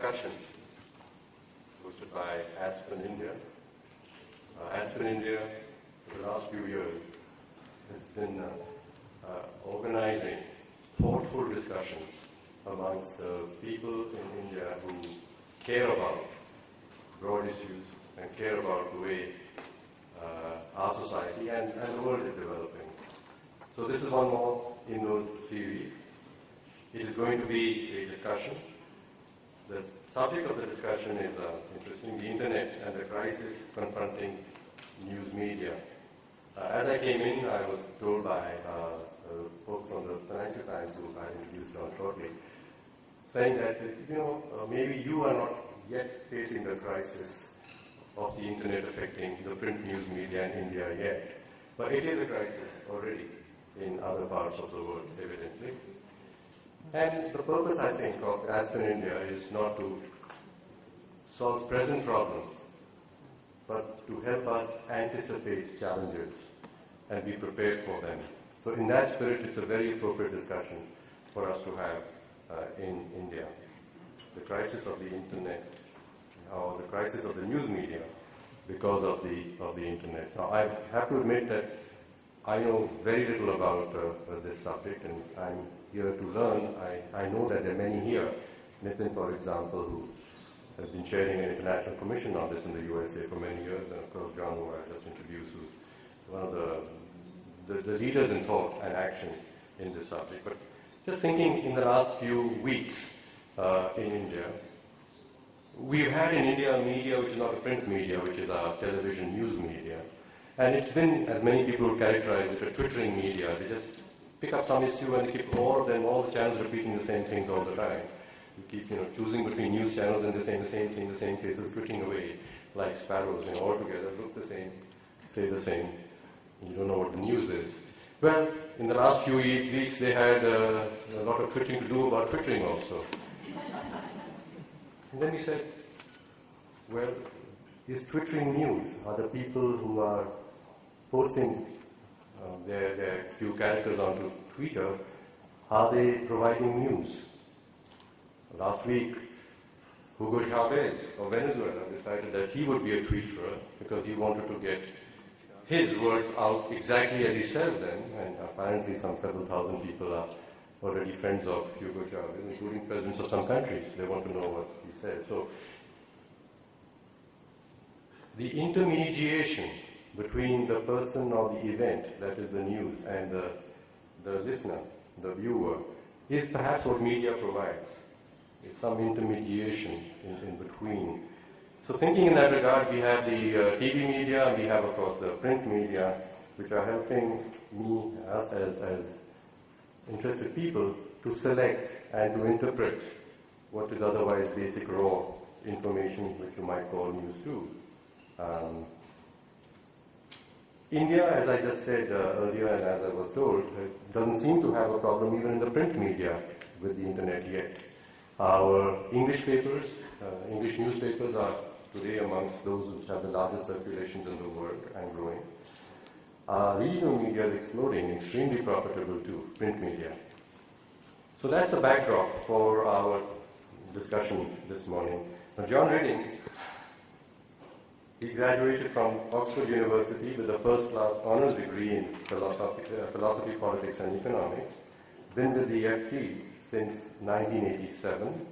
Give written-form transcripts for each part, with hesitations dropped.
discussion hosted by Aspen, India. Aspen, India, for the last few years, has been organizing thoughtful discussions amongst people in India who care about broad issues and care about the way our society and the world is developing. So this is one more in those series. It is going to be a discussion. The subject of the discussion is interesting, the internet and the crisis confronting news media. As I came in, I was told by folks from the Financial Times, who I introduced on shortly, saying that, maybe you are not yet facing the crisis of the internet affecting the print news media in India yet. But it is a crisis already in other parts of the world, evidently. And the purpose, I think, of Aspen India is not to solve present problems, but to help us anticipate challenges and be prepared for them. So in that spirit, it's a very appropriate discussion for us to have in India. The crisis of the internet, or the crisis of the news media because of the internet. Now, I have to admit that I know very little about this subject, and I'm here to learn. I know that there are many here, Nitin, for example, who has been chairing an international commission on this in the USA for many years, and of course John, who I just introduced, who's one of the leaders in thought and action in this subject. But just thinking in the last few weeks in India, we've had in India a media which is not a print media, which is our television news media. And it's been, as many people would characterize it, a twittering media. They just pick up some issue and they keep all the channels repeating the same things all the time. You keep, choosing between news channels and they're saying the same thing, the same faces, twitting away like sparrows, all together, look the same, say the same. You don't know what the news is. Well, in the last few weeks, they had a lot of twittering to do about twittering also. And then we said, well, is twittering news? Are the people who are posting their few characters onto Twitter, are they providing news? Last week, Hugo Chavez of Venezuela decided that he would be a tweeter because he wanted to get his words out exactly as he says them, and apparently several thousand people are already friends of Hugo Chavez, including presidents of some countries. They want to know what he says. So, the intermediation between the person or the event, that is the news, and the listener, the viewer, is perhaps what media provides. It's some intermediation in between. So thinking in that regard, we have the TV media, and we have, of course, the print media, which are helping us as interested people to select and to interpret what is otherwise basic raw information, which you might call news too. India, as I just said earlier and as I was told, doesn't seem to have a problem even in the print media with the internet yet. Our English papers, English newspapers are today amongst those which have the largest circulations in the world and growing. Regional media is exploding, extremely profitable too, print media. So that's the backdrop for our discussion this morning. Now, John Reading, he graduated from Oxford University with a first-class honors degree in philosophy, politics, and economics. Been with the FT since 1987.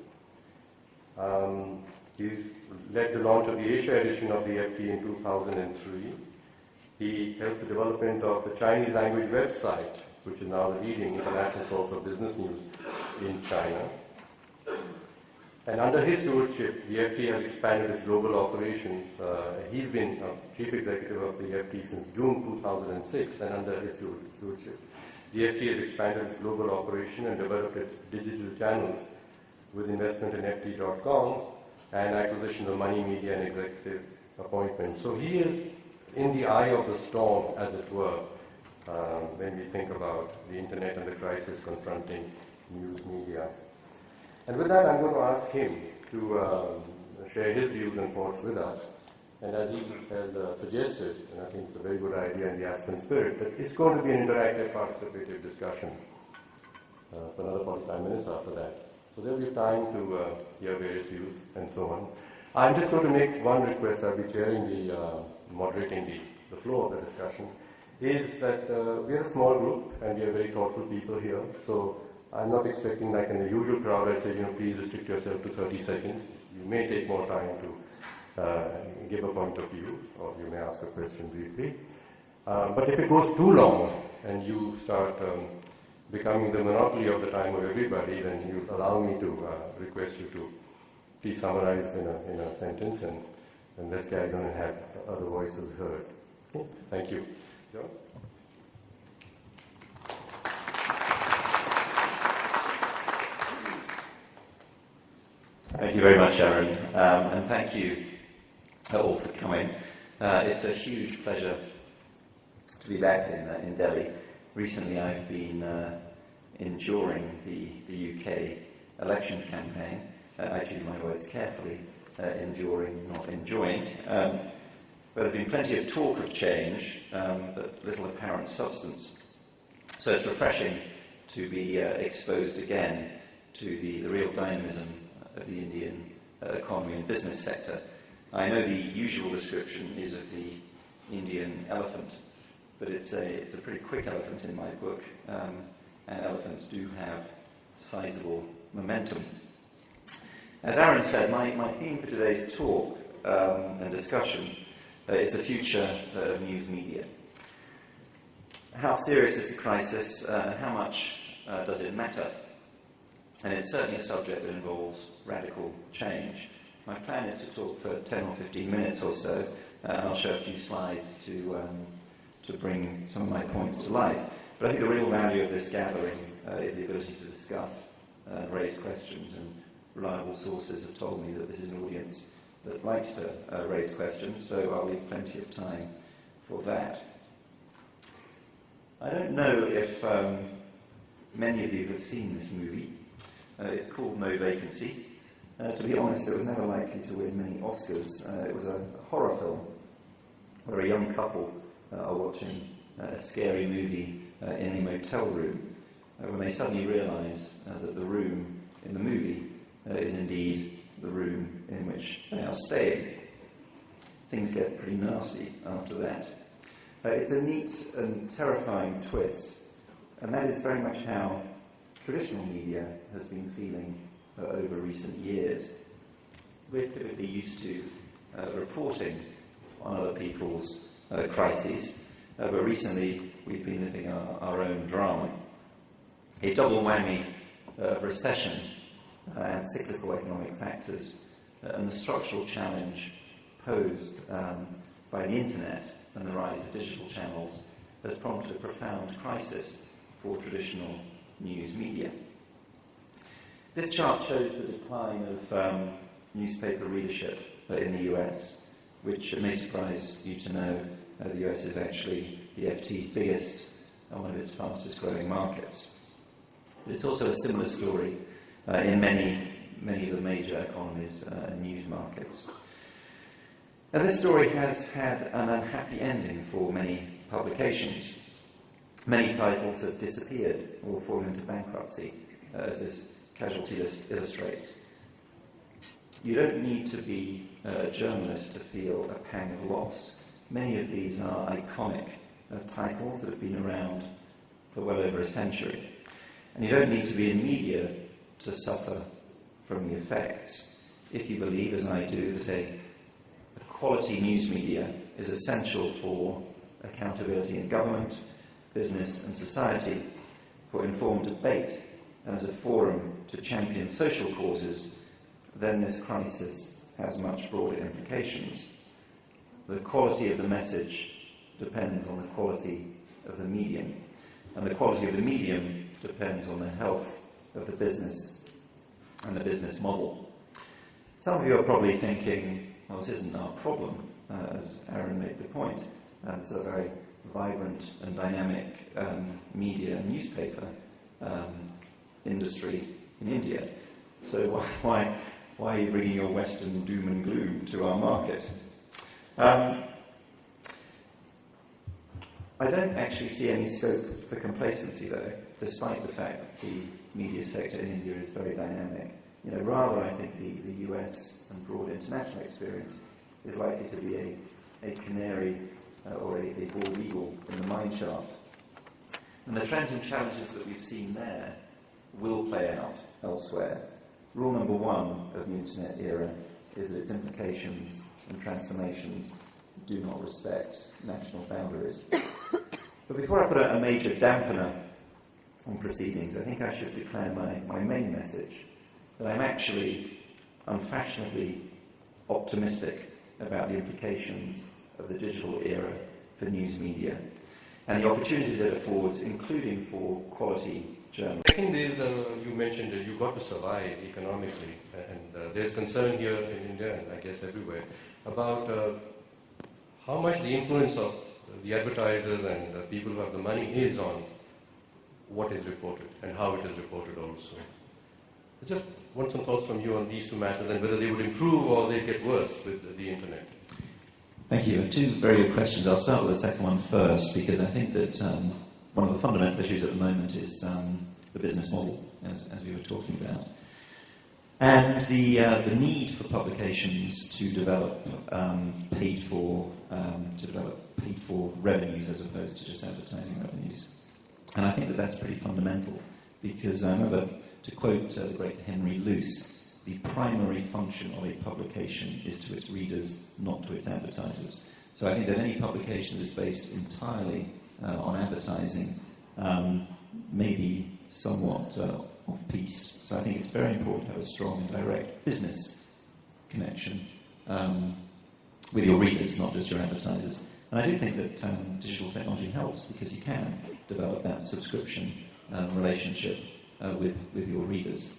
He's led the launch of the Asia edition of the FT in 2003. He helped the development of the Chinese language website, which is now the leading international source of business news in China. And under his stewardship, the FT has expanded its global operations. He's been chief executive of the FT since June 2006, and under his stewardship, the FT has expanded its global operation and developed its digital channels with investment in FT.com and acquisition of money, media, and executive appointments. So he is in the eye of the storm, as it were, when we think about the internet and the crisis confronting news media. And with that, I'm going to ask him to share his views and thoughts with us. And as he has suggested, and I think it's a very good idea in the Aspen spirit, that it's going to be an interactive, participative discussion for another 45 minutes after that. So there will be time to hear various views and so on. I'm just going to make one request. I'll be chairing moderating the flow of the discussion, is that we are a small group and we are very thoughtful people here. So I'm not expecting, like in the usual crowd, I say, please restrict yourself to 30 seconds. You may take more time to give a point of view, or you may ask a question briefly. But if it goes too long and you start becoming the monopoly of the time of everybody, then you allow me to request you to please summarize in a sentence, and let's carry on and have other voices heard. Okay? Thank you. John? Thank you very much, Aaron, and thank you all for coming. It's a huge pleasure to be back in Delhi. Recently I've been enduring the UK election campaign. I choose my words carefully, enduring, not enjoying. But there's been plenty of talk of change, but little apparent substance. So it's refreshing to be exposed again to the real dynamism of the Indian economy and business sector. I know the usual description is of the Indian elephant, but it's a pretty quick elephant in my book, and elephants do have sizable momentum. As Aaron said, my theme for today's talk and discussion is the future of news media. How serious is the crisis, and how much does it matter? And it's certainly a subject that involves radical change. My plan is to talk for 10 or 15 minutes or so, and I'll show a few slides to bring some of my points to life. But I think the real value of this gathering is the ability to discuss and raise questions, and reliable sources have told me that this is an audience that likes to raise questions, so I'll leave plenty of time for that. I don't know if many of you have seen this movie. It's called No Vacancy. To be honest, it was never likely to win many Oscars. It was a horror film where a young couple are watching a scary movie in a motel room when they suddenly realise that the room in the movie is indeed the room in which they are staying. Things get pretty nasty after that. It's a neat and terrifying twist, and that is very much how traditional media has been feeling over recent years. We're typically used to reporting on other people's crises, but recently we've been living our own drama. A double whammy of recession and cyclical economic factors, and the structural challenge posed by the internet and the rise of digital channels has prompted a profound crisis for traditional news media. This chart shows the decline of newspaper readership in the US, which may surprise you to know the US is actually the FT's biggest and one of its fastest growing markets. But it's also a similar story in many of the major economies and news markets. Now, this story has had an unhappy ending for many publications. Many titles have disappeared or fallen into bankruptcy, as this casualty list illustrates. You don't need to be a journalist to feel a pang of loss. Many of these are iconic titles that have been around for well over a century. And you don't need to be in media to suffer from the effects. If you believe, as I do, that a quality news media is essential for accountability in government, business and society, for informed debate, and as a forum to champion social causes, then this crisis has much broader implications. The quality of the message depends on the quality of the medium, and the quality of the medium depends on the health of the business and the business model. Some of you are probably thinking, well, this isn't our problem, as Aaron made the point. It's a very vibrant and dynamic media and newspaper industry in India. So why are you bringing your Western doom and gloom to our market? I don't actually see any scope for complacency, though, despite the fact that the media sector in India is very dynamic. Rather, I think the US and broad international experience is likely to be a canary or a bald eagle in the mine shaft. And the trends and challenges that we've seen there will play out elsewhere. Rule number one of the internet era is that its implications and transformations do not respect national boundaries. But before I put a major dampener on proceedings, I think I should declare my main message, that I'm actually unfashionably optimistic about the implications of the digital era for news media and the opportunities it affords, including for quality journalism. Second is, you mentioned that you've got to survive economically, and there's concern here in India, and I guess everywhere, about how much the influence of the advertisers and the people who have the money is on what is reported and how it is reported also. I just want some thoughts from you on these two matters and whether they would improve or they get worse with the internet. Thank you. Two very good questions. I'll start with the second one first, because I think that one of the fundamental issues at the moment is the business model, as we were talking about, and the need for publications to develop paid for revenues as opposed to just advertising revenues. And I think that that's pretty fundamental, because I remember, to quote the great Henry Luce, the primary function of a publication is to its readers, not to its advertisers. So I think that any publication that is based entirely on advertising may be somewhat off-piste. So I think it's very important to have a strong and direct business connection with your readers, not just your advertisers. And I do think that digital technology helps, because you can develop that subscription relationship with your readers.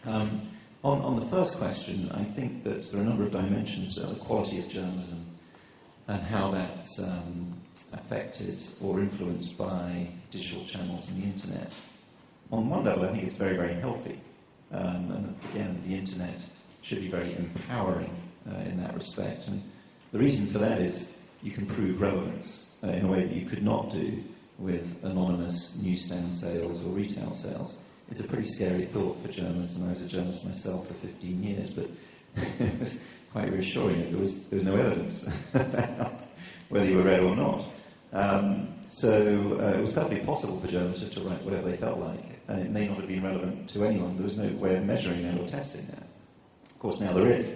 On the first question, I think that there are a number of dimensions to the quality of journalism and how that's affected or influenced by digital channels and the internet. On one level, I think it's very, very healthy. And again, the internet should be very empowering in that respect. And the reason for that is you can prove relevance in a way that you could not do with anonymous newsstand sales or retail sales. It's a pretty scary thought for journalists, and I was a journalist myself for 15 years, but it was quite reassuring that there was no evidence about whether you were read or not. So it was perfectly possible for journalists just to write whatever they felt like, and it may not have been relevant to anyone. There was no way of measuring that or testing that. Of course, now there is.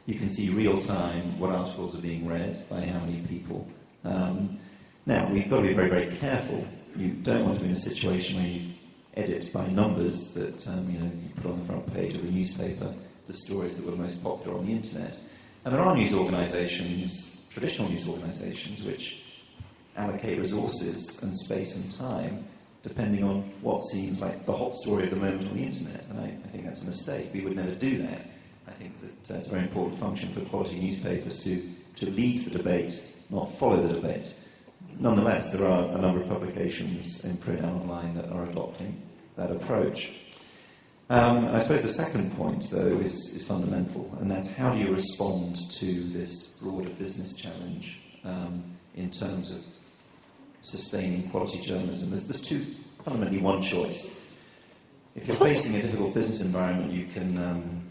You can see real-time what articles are being read by how many people. Now, we've got to be very, very careful. You don't want to be in a situation where you edit by numbers that you put on the front page of the newspaper the stories that were most popular on the internet. And there are news organisations, traditional news organisations, which allocate resources and space and time depending on what seems like the hot story of the moment on the internet. And I think that's a mistake. We would never do that. I think that it's a very important function for quality newspapers to lead the debate, not follow the debate. Nonetheless, there are a number of publications in print and online that are adopting that approach. I suppose the second point, though, is fundamental, and that's how do you respond to this broader business challenge in terms of sustaining quality journalism. There's fundamentally one choice. If you're facing a difficult business environment, you can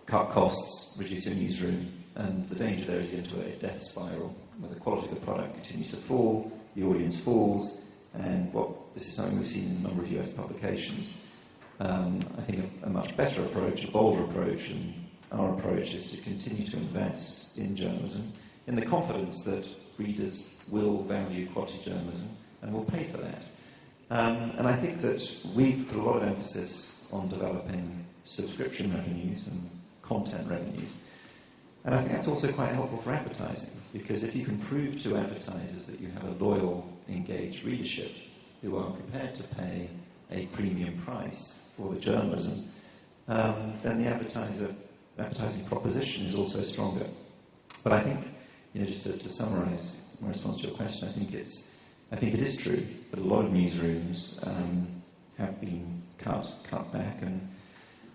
cut costs, reduce your newsroom, and the danger there is you get into a death spiral where the quality of the product continues to fall, the audience falls, and this is something we've seen in a number of US publications. I think a much better approach, a bolder approach, and our approach is to continue to invest in journalism in the confidence that readers will value quality journalism and will pay for that. And I think that we've put a lot of emphasis on developing subscription revenues and content revenues. And I think that's also quite helpful for advertising, because if you can prove to advertisers that you have a loyal, engaged readership who are prepared to pay a premium price for the journalism, then the advertising proposition is also stronger. But I think, just to summarise my response to your question, I think it is true that a lot of newsrooms have been cut back, and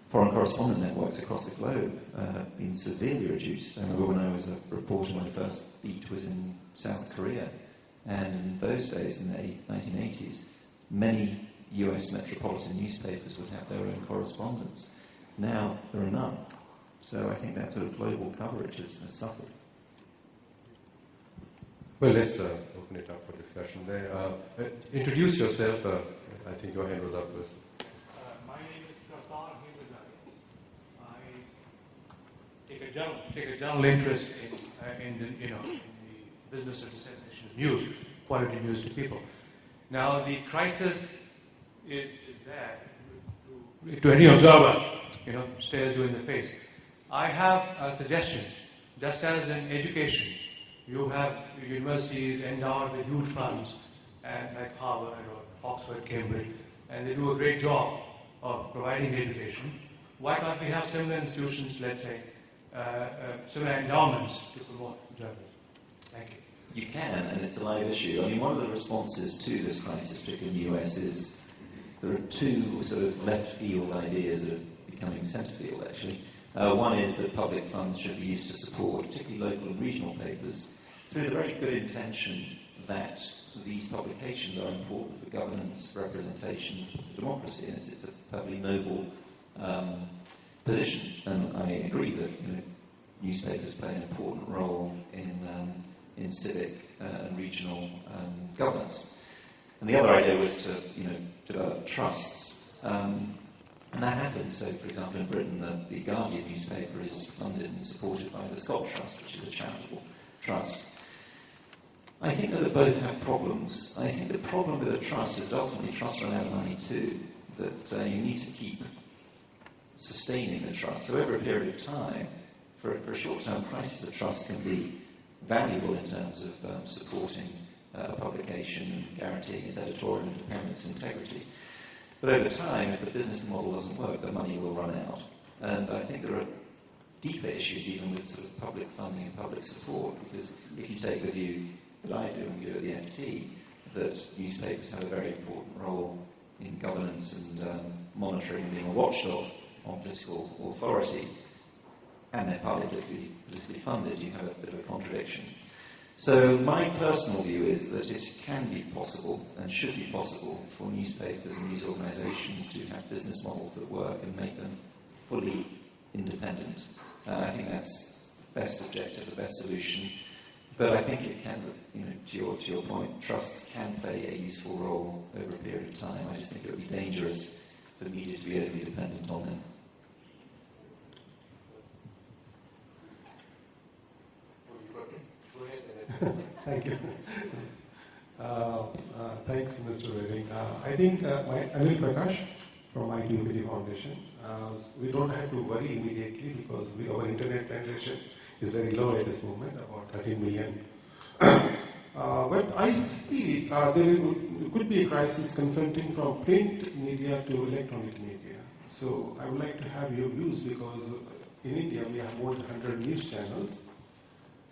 foreign correspondent networks across the globe have been severely reduced. I remember when I was a reporter, my first beat was in South Korea, and in those days, in the 1980s, many US metropolitan newspapers would have their own correspondents. Now there are none. So I think that sort of global coverage has suffered. Well, let's open it up for discussion there. Introduce yourself. I think your hand was up first. My name is Kartar Himazari. I take a general interest in the business of dissemination of news, quality news to people. Now, the crisis is there to any observer, stares you in the face. I have a suggestion. Just as in education, you have universities endowed with huge funds, and like Harvard or Oxford, Cambridge, and they do a great job of providing education. Why can't we have similar institutions, let's say, similar endowments to promote journalism? Thank you. You can, and it's a live issue. I mean, one of the responses to this crisis, particularly in the US, is there are two sort of left field ideas that are becoming centre field, actually. One is that public funds should be used to support, particularly local and regional papers, through the very good intention that these publications are important for governance, representation, democracy, and it's a perfectly noble position. And I agree that newspapers play an important role in civic and regional governance. And the other idea was to develop trusts. And that happens. So, for example, in Britain, the Guardian newspaper is funded and supported by the Scott Trust, which is a charitable trust. I think that they both have problems. I think the problem with a trust is that ultimately trusts run out of money too, that you need to keep sustaining the trust. So over a period of time, for a short-term crisis, a trust can be valuable in terms of supporting a publication, guaranteeing its editorial independence and integrity. But over time, if the business model doesn't work, the money will run out. And I think there are deeper issues even with sort of public funding and public support, because if you take the view that I do and we do at the FT, that newspapers have a very important role in governance and monitoring and being a watchdog on political authority, and they're partly politically funded, you have a bit of a contradiction. So my personal view is that it can be possible and should be possible for newspapers and news organisations to have business models that work and make them fully independent. I think that's the best objective, the best solution. But I think it can, to your point, trusts can play a useful role over a period of time. I just think it would be dangerous for the media to be overly dependent on them. Thank you. Thanks, Mr. Redding. I think my Anil Prakash from ITUPD Foundation. We don't have to worry immediately because our internet penetration is very low at this moment, about 13 million. But I see there could be a crisis confronting from print media to electronic media. So I would like to have your views because in India we have more than 100 news channels.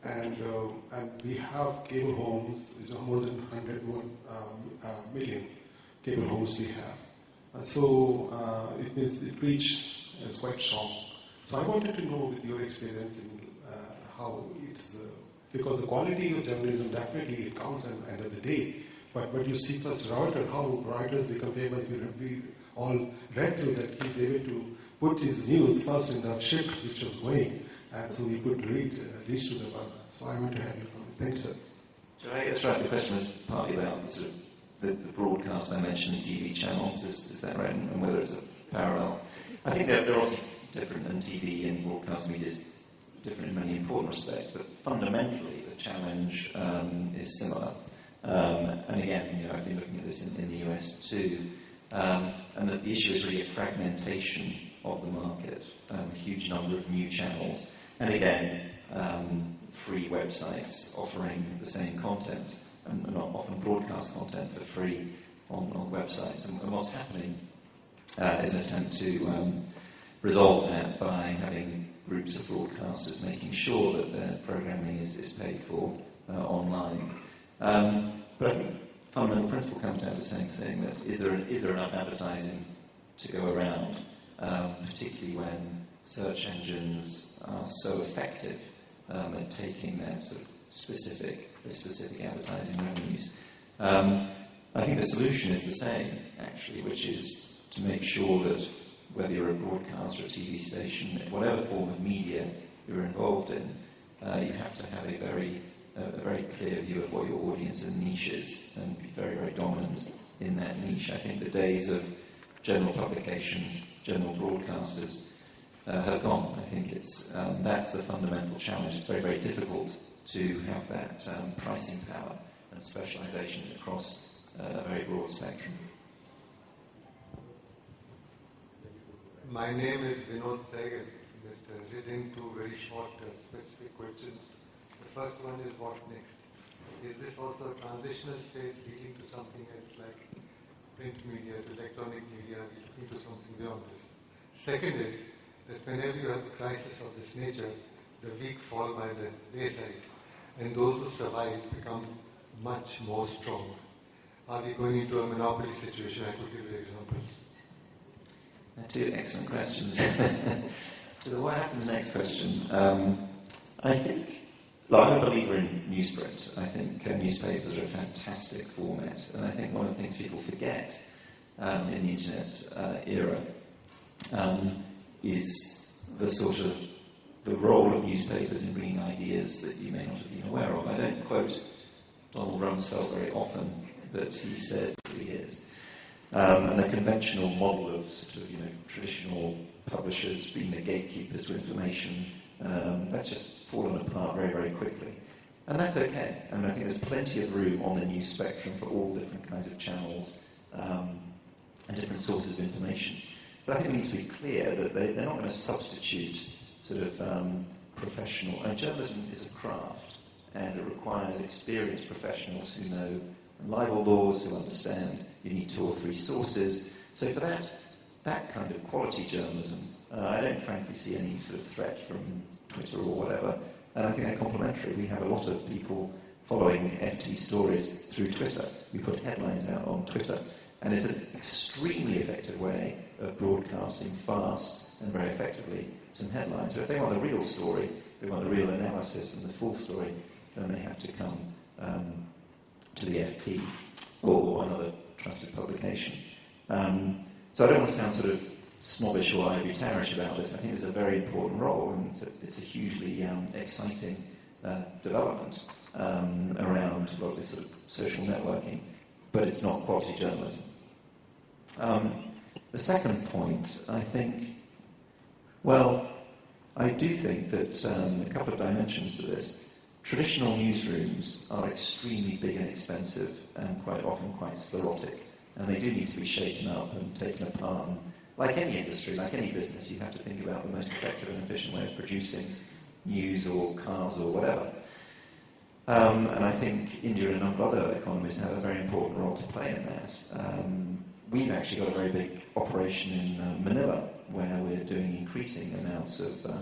And we have cable homes, which are more than 101 million cable homes we have. So it means the reach is quite strong. So I wanted to know with your experience in how it's, because the quality of journalism definitely it counts at the end of the day. But what you see first Reuters, how Reuters become famous, we all read through that he's able to put his news first in the ship which was going. And so we could reach to the world. So I want to have you from it. Thank you, sir. So I guess right, the question was partly about the sort of the broadcast I mentioned, TV channels. Is that right? And whether it's a parallel. I think they're also different, and TV and broadcast media is different in many important respects. But fundamentally, the challenge is similar. And again, I've been looking at this in the US too. And that the issue is really a fragmentation of the market, a huge number of new channels. And again, free websites offering the same content, and not often broadcast content for free on websites. And what's happening is an attempt to resolve that by having groups of broadcasters making sure that their programming is paid for online. But I think the fundamental principle comes down to the same thing, that is there enough advertising to go around, particularly when search engines are so effective at taking their sort of specific advertising revenues. I think the solution is the same, actually, which is to make sure that whether you're a broadcaster or a TV station, whatever form of media you're involved in, you have to have a very clear view of what your audience and niche is, and be very, very dominant in that niche. I think the days of general publications, general broadcasters have gone. I think that's the fundamental challenge. It's very, very difficult to have that pricing power and specialisation across a very broad spectrum. My name is Vinod Saigal. Mr. Reading two very short specific questions. The first one is what next? Is this also a transitional phase leading to something else like print media to electronic media, leading to something beyond this? Second is that whenever you have a crisis of this nature, the weak fall by the wayside, and those who survive become much more strong. Are we going into a monopoly situation? I could give you examples. Two excellent questions. To the what happens next question, I think, I'm a believer in newsprint. I think newspapers are a fantastic format, and I think one of the things people forget in the internet era is the role of newspapers in bringing ideas that you may not have been aware of. I don't quote Donald Rumsfeld very often, but he said for years. And the conventional model of traditional publishers being the gatekeepers to information, that's just fallen apart very, very quickly. And that's okay. I mean, I think there's plenty of room on the news spectrum for all different kinds of channels and different sources of information. But I think we need to be clear that they're not going to substitute professional. And journalism is a craft, and it requires experienced professionals who know libel laws, who understand you need 2 or 3 sources. So for that kind of quality journalism, I don't frankly see any sort of threat from Twitter or whatever, and I think they're complementary. We have a lot of people following FT stories through Twitter. We put headlines out on Twitter, and it's an extremely effective way of broadcasting fast and very effectively some headlines. So if they want the real story, if they want the real analysis and the full story, then they have to come to the FT or another trusted publication. So I don't want to sound sort of snobbish or ivory towerish about this. I think it's a very important role, and it's a hugely exciting development around this sort of social networking, but it's not quality journalism. The second point, I think, I do think that a couple of dimensions to this. Traditional newsrooms are extremely big and expensive and quite often quite sclerotic, and they do need to be shaken up and taken apart. And like any industry, like any business, you have to think about the most effective and efficient way of producing news or cars or whatever. And I think India and a number of other economies have a very important role to play in that. We've actually got a very big operation in Manila, where we're doing increasing amounts of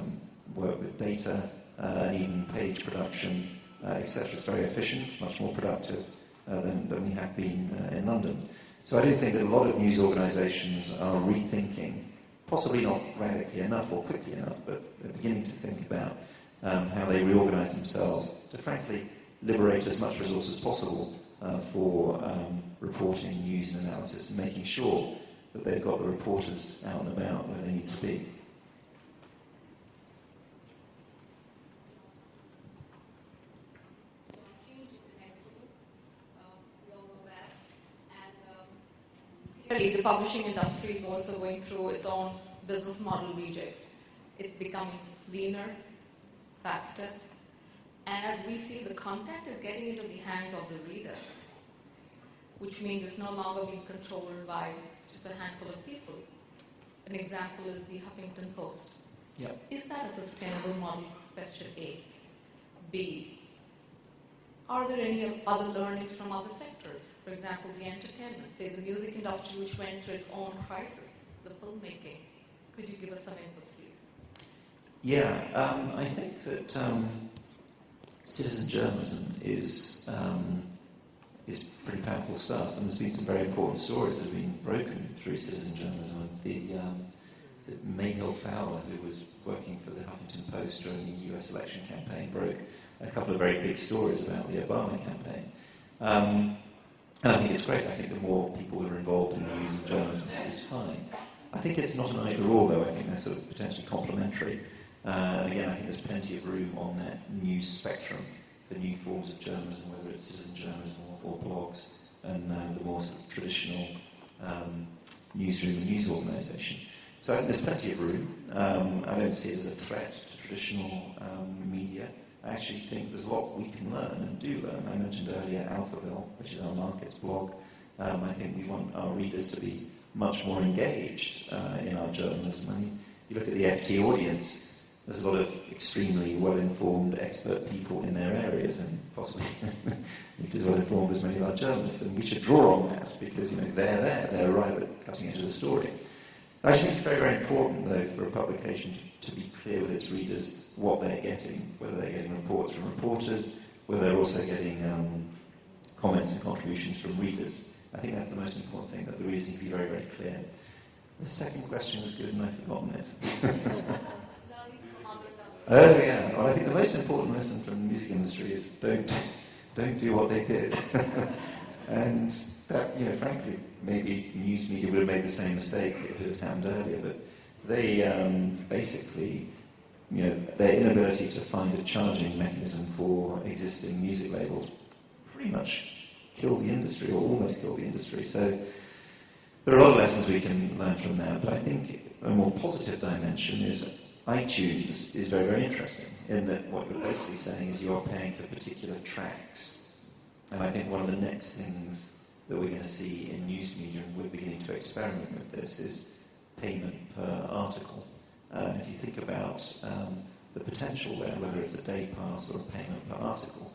work with data, and even page production, etc. It's very efficient, much more productive than we have been in London. So I do think that a lot of news organisations are rethinking, possibly not radically enough or quickly enough, but they're beginning to think about how they reorganise themselves to frankly liberate as much resource as possible for reporting, news and analysis, and making sure that they've got the reporters out and about where they need to be. Clearly, the publishing industry is also going through its own business model rejig. It's becoming leaner, faster, and as we see, the content is getting into the hands of the reader, which means it's no longer being controlled by just a handful of people. An example is the Huffington Post. Yep. Is that a sustainable model? Question A. B. Are there any other learnings from other sectors? For example, the entertainment, say the music industry, which went through its own crisis, the filmmaking. Could you give us some inputs, please? Yeah, I think that citizen journalism is pretty powerful stuff, and there's been some very important stories that have been broken through citizen journalism. The Mayhill Fowler, who was working for the Huffington Post during the US election campaign, broke a couple of very big stories about the Obama campaign. And I think it's great. I think the more people that are involved in news and journalism is fine. I think it's not an either-or, though. I think they're sort of potentially complementary. And again, I think there's plenty of room on that news spectrum for new forms of journalism, whether it's citizen journalism or blogs, and the more sort of traditional newsroom and news organisation. So I think there's plenty of room. I don't see it as a threat to traditional media. I actually think there's a lot we can learn and do learn. I mentioned earlier Alphaville, which is our markets blog. I think we want our readers to be much more engaged in our journalism. I mean, you look at the FT audience, there's a lot of extremely well-informed expert people in their areas, and possibly not as well-informed as many of our journalists, and we should draw on that because they're right at the cutting edge of the story. I think it's very, very important, though, for a publication to be clear with its readers what they're getting, whether they're getting reports from reporters, whether they're also getting comments and contributions from readers. I think that's the most important thing, that the readers need to be very, very clear. The second question was good and I've forgotten it. Oh yeah, well I think the most important lesson from the music industry is don't do what they did. And that, frankly, maybe news media would have made the same mistake if it had happened earlier, but they basically, their inability to find a charging mechanism for existing music labels pretty much killed the industry, or almost killed the industry. So there are a lot of lessons we can learn from that, but I think a more positive dimension is iTunes is very, very interesting, in that what you're basically saying is you're paying for particular tracks. And I think one of the next things that we're going to see in news media, and we're beginning to experiment with this, is payment per article. If you think about the potential there, whether it's a day pass or a payment per article,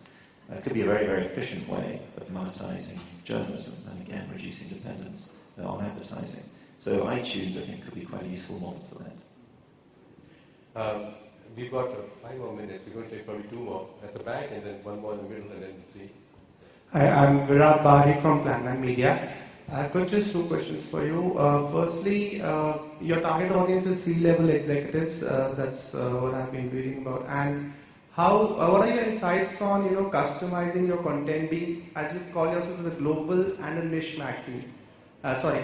it could be a very, very efficient way of monetizing journalism and, again, reducing dependence on advertising. So iTunes, I think, could be quite a useful model for that. We've got 5 more minutes. We're going to take probably 2 more at the back, and then 1 more in the middle, and then C. Hi, I'm Virat Bahari from Planman Media. I've got just 2 questions for you. Firstly, your target audience is C-level executives. That's what I've been reading about. And what are your insights on, customizing your content, being, as you call yourself, as a global and a niche magazine,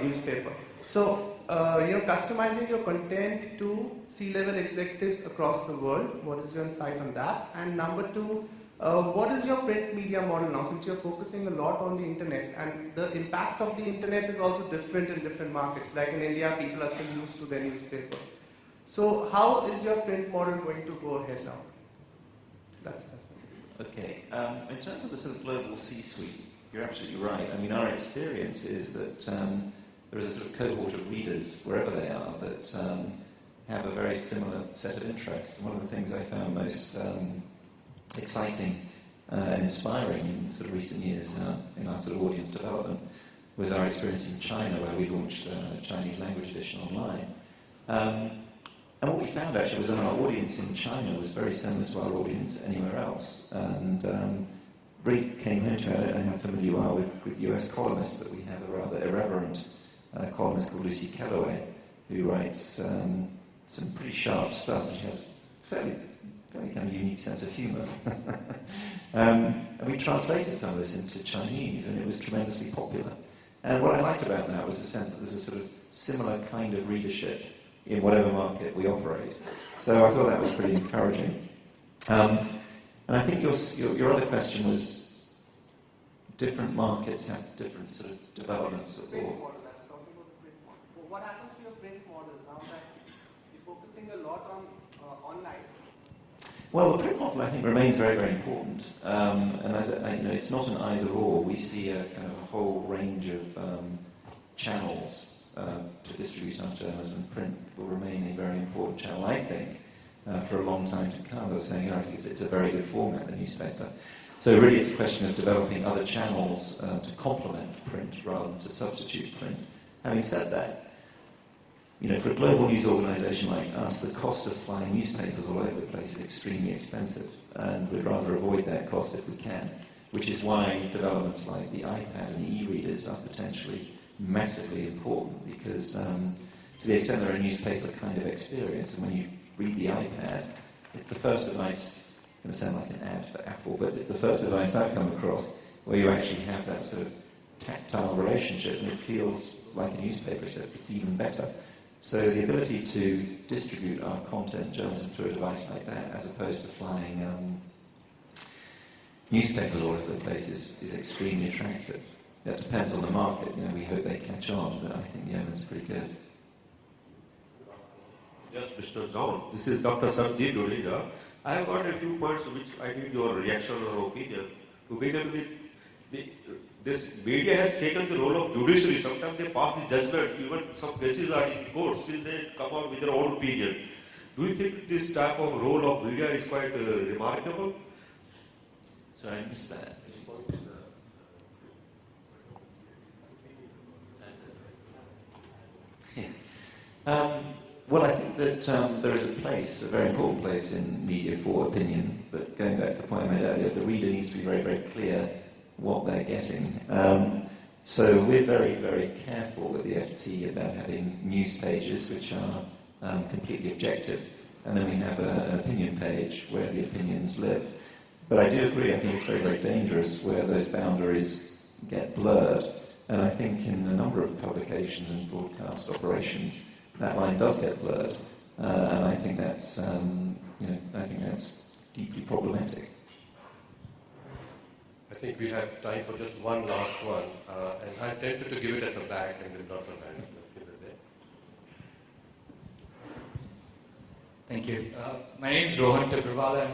newspaper. So, customizing your content to C-level executives across the world. What is your insight on that? And number 2, what is your print media model now, since you're focusing a lot on the internet, and the impact of the internet is also different in different markets. Like in India, people are still used to their newspaper. So how is your print model going to go ahead now? That's Okay. In terms of the sort of global C-suite, you're absolutely right. I mean, our experience is that there is a sort of cohort of readers, wherever they are, that have a very similar set of interests. And one of the things I found most exciting and inspiring in sort of recent years in our sort of audience development was our experience in China, where we launched a Chinese language edition online. And what we found actually was that our audience in China was very similar to our audience anywhere else. And really came home to it. I don't know how familiar you are with US columnists, but we have a rather irreverent columnist called Lucy Kellaway, who writes some pretty sharp stuff. She has a fairly kind of unique sense of humour. And we translated some of this into Chinese, and it was tremendously popular. And what I liked about that was the sense that there's a sort of similar kind of readership in whatever market we operate. So I thought that was pretty encouraging. And I think your other question was, different markets have different sort of developments. Print model, I was talking about the print model. Well, what happens to your print model now that you're focusing a lot on online? Well, the print model, I think, remains very, very important. And as it's not an either-or. We see a kind of a whole range of channels to distribute our journalism. Print will remain a very important channel, I think, for a long time to come. I was saying, I think it's a very good format, the newspaper. So really it's a question of developing other channels to complement print rather than to substitute print. Having said that, for a global news organisation like us, the cost of flying newspapers all over the place is extremely expensive, and we'd rather avoid that cost if we can, which is why developments like the iPad and the e-readers are potentially massively important, because to the extent they're a newspaper kind of experience, and when you read the iPad, it's the first device, it's going to sound like an ad for Apple, but it's the first device I've come across where you actually have that sort of tactile relationship, and it feels like a newspaper, so it's even better. So the ability to distribute our content journalism through a device like that, as opposed to flying newspapers all over the place, is extremely attractive. That depends on the market. We hope they catch on, but I think the evidence is pretty good. Yes, Mr. John. This is Dr. Sanjeev Dodeja. I have got a few points which I need your reaction or opinion. To begin with, this media has taken the role of judiciary. Sometimes they pass the judgment, even some cases are in court, still they come out with their own opinion. Do you think this type of role of media is quite remarkable? Sorry, I missed that. Well, I think that there is a place, a very important place in media for opinion, but going back to the point I made earlier, the reader needs to be very, very clear what they're getting. So we're very, very careful at the FT about having news pages which are completely objective, and then we have an opinion page where the opinions live. But I do agree, I think it's very, very dangerous where those boundaries get blurred, and I think in a number of publications and broadcast operations, that line does get blurred, and I think that's, I think that's deeply problematic. I think we have time for just one last one, and I'm tempted to give it at the back, and then lots of hands. Let's give it there. Thank you. My name is Rohan Tabrwala,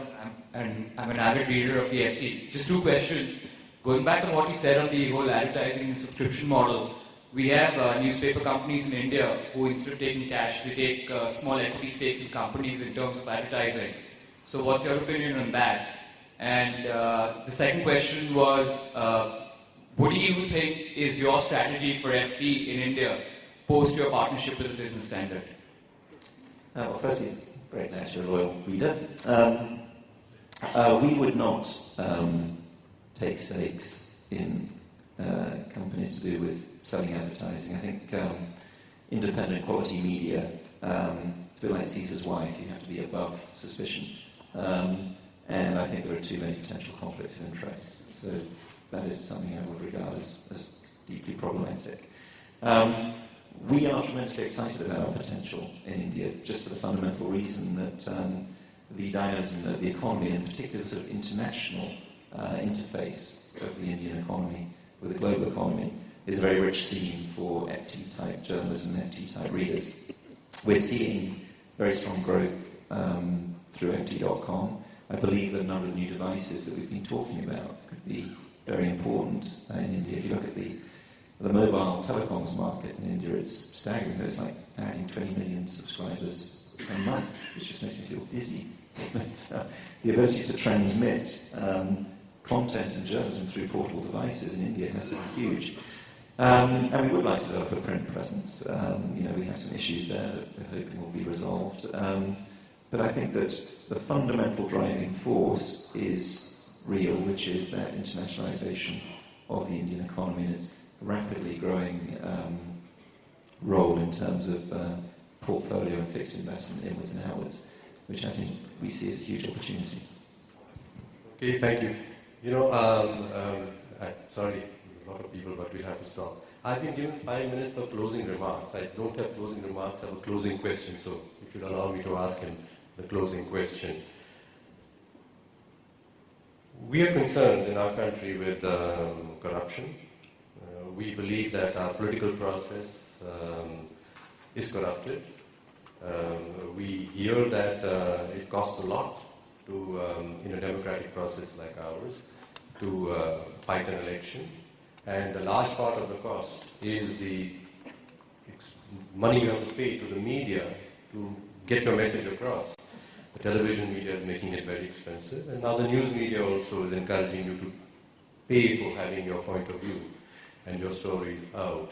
and I'm an avid reader of the FT. Just two questions. Going back on what you said on the whole advertising and subscription model, we have newspaper companies in India who, instead of taking cash, they take small equity stakes in companies in terms of advertising. So what's your opinion on that? And the second question was, what do you think is your strategy for FT in India post your partnership with the Business Standard? Well, firstly, great that you're a loyal reader. We would not take stakes in companies to do with selling advertising. I think independent quality media, it's a bit like Caesar's wife, you have to be above suspicion. And I think there are too many potential conflicts of interest. So that is something I would regard as deeply problematic. We are tremendously excited about our potential in India, just for the fundamental reason that the dynamism of the economy, and in particular sort of international interface of the Indian economy with the global economy, is a very rich scene for FT-type journalism and FT-type readers. We're seeing very strong growth through FT.com. I believe that a number of the new devices that we've been talking about could be very important in India. If you look at the mobile telecoms market in India, it's staggering. There's like adding 20 million subscribers a month, which just makes me feel dizzy. The ability to transmit content and journalism through portable devices in India has to be huge. And we would like to develop a print presence. We have some issues there that we're hoping will be resolved. But I think that the fundamental driving force is real, which is that internationalization of the Indian economy and its rapidly growing role in terms of portfolio and fixed investment inwards and outwards, which I think we see as a huge opportunity. Okay, thank you. Sorry, a lot of people, but we have to stop. I've been given 5 minutes for closing remarks. I don't have closing remarks, I have a closing question, so if you'll allow me to ask him the closing question. We are concerned in our country with corruption. We believe that our political process is corrupted. We hear that it costs a lot to, in a democratic process like ours, to fight an election. And a large part of the cost is the money you have to pay to the media to get your message across. The television media is making it very expensive, and now the news media also is encouraging you to pay for having your point of view and your stories out.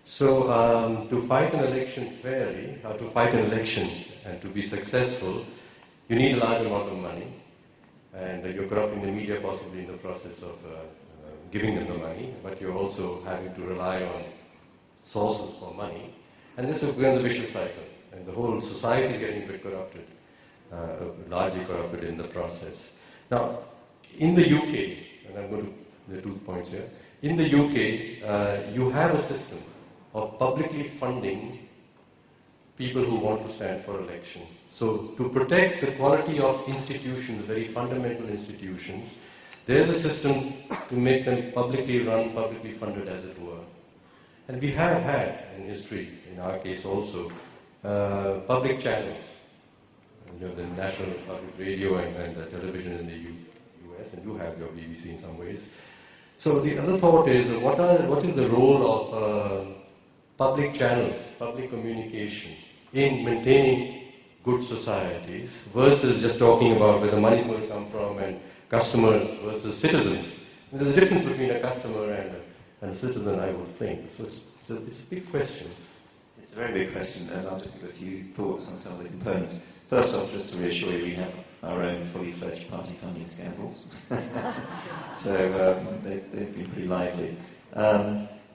So to fight an election fairly, or to fight an election and to be successful, you need a large amount of money, and you're corrupting the media possibly in the process of giving them the money, but you're also having to rely on sources for money, and this is going to be a vicious cycle, and the whole society is getting a bit corrupted, largely corrupted in the process. Now, in the UK, and I'm going to, there are 2 points here, in the UK, you have a system of publicly funding people who want to stand for election. So to protect the quality of institutions, very fundamental institutions, there's a system to make them publicly run, publicly funded, as it were. And we have had in history, in our case also, public channels. You know, the National Public Radio and the television in the US, and you have your BBC in some ways. So the other thought is, what is the role of public channels, public communication in maintaining good societies versus just talking about where the money is going to come from and customers versus citizens? There's a difference between a customer and a citizen, I would think. So it's a big question. It's a very big question, and I'll just give a few thoughts on some of the components. First off, just to reassure you, we have our own fully fledged party funding scandals. So they've been pretty lively.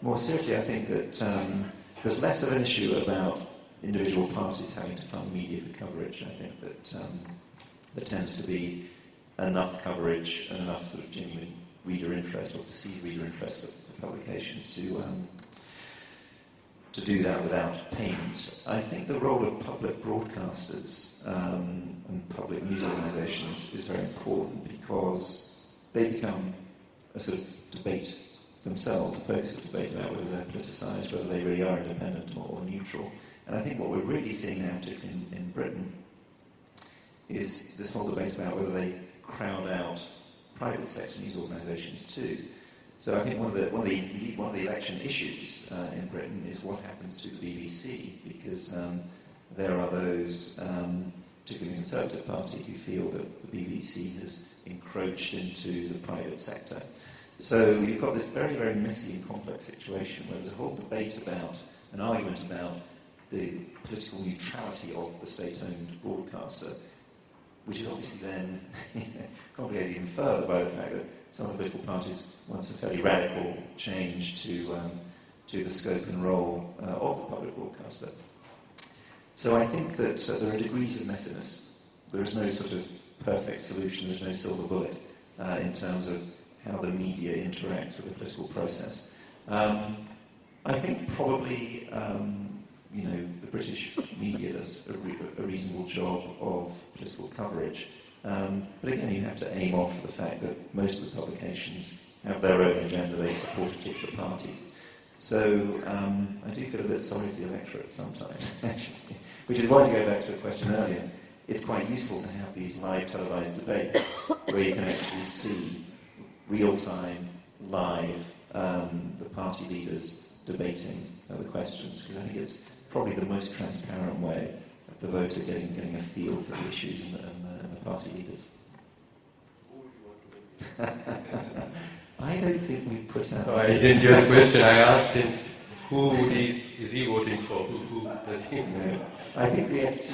More seriously, I think that there's less of an issue about individual parties having to fund media for coverage. I think that there tends to be enough coverage and enough sort of genuine reader interest or perceived reader interest for publications to do that without payment. I think the role of public broadcasters and public news organisations is very important because they become a sort of debate themselves, a focus of debate about whether they're politicised, whether they really are independent or neutral. And I think what we're really seeing now, particularly in Britain, is this whole debate about whether they crowd out private sector news organisations too. So I think one of the election issues in Britain is what happens to the BBC, because there are those, particularly the Conservative Party, who feel that the BBC has encroached into the private sector. So you've got this very, very messy and complex situation where there's a whole debate about, an argument about the political neutrality of the state-owned broadcaster, which is obviously then complicated even further by the fact that some of the political parties want a fairly radical change to the scope and role of the public broadcaster. So I think that there are degrees of messiness. There is no sort of perfect solution, there's no silver bullet in terms of how the media interacts with the political process. I think probably the British media does a reasonable job of political coverage. But again, you have to aim off the fact that most of the publications have their own agenda, they support a particular party. So I do feel a bit sorry for the electorate sometimes, actually. Which is why, to go back to a question earlier, it's quite useful to have these live televised debates where you can actually see real-time, live, the party leaders debating the questions, because I think it's probably the most transparent way of the voter getting a feel for the issues and the party leaders. I don't think we put out... No, I didn't hear the question. I asked him, who is he voting for? Who does he? No. I think the FT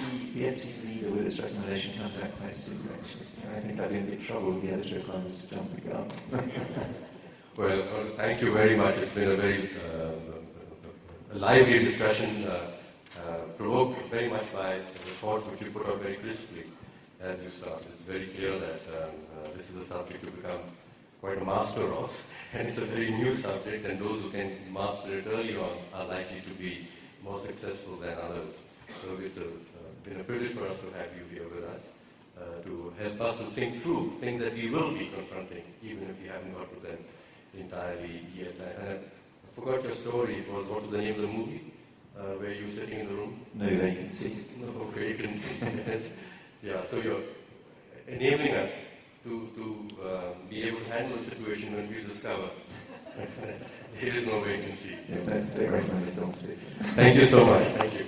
leader with its recommendation comes out quite soon, actually. I think I'd be in big trouble with the editor if I was to jump the gun. Well, thank you very much. It's been a very lively discussion, provoked very much by the thoughts which you put out very crisply as you started. It's very clear that this is a subject to become quite a master of, and it's a very new subject, and those who can master it early on are likely to be more successful than others. So it's been a privilege for us to have you here with us, to help us to think through things that we will be confronting, even if we haven't got to them entirely yet. And I forgot your story. It was, what was the name of the movie? Where you were sitting in the room? No Vacancy. No Vacancy, yes. Yeah, so you're enabling us to be able to handle the situation when we discover there is no vacancy. Yeah, don't recommend the film particularly. Thank you so much. Thank you.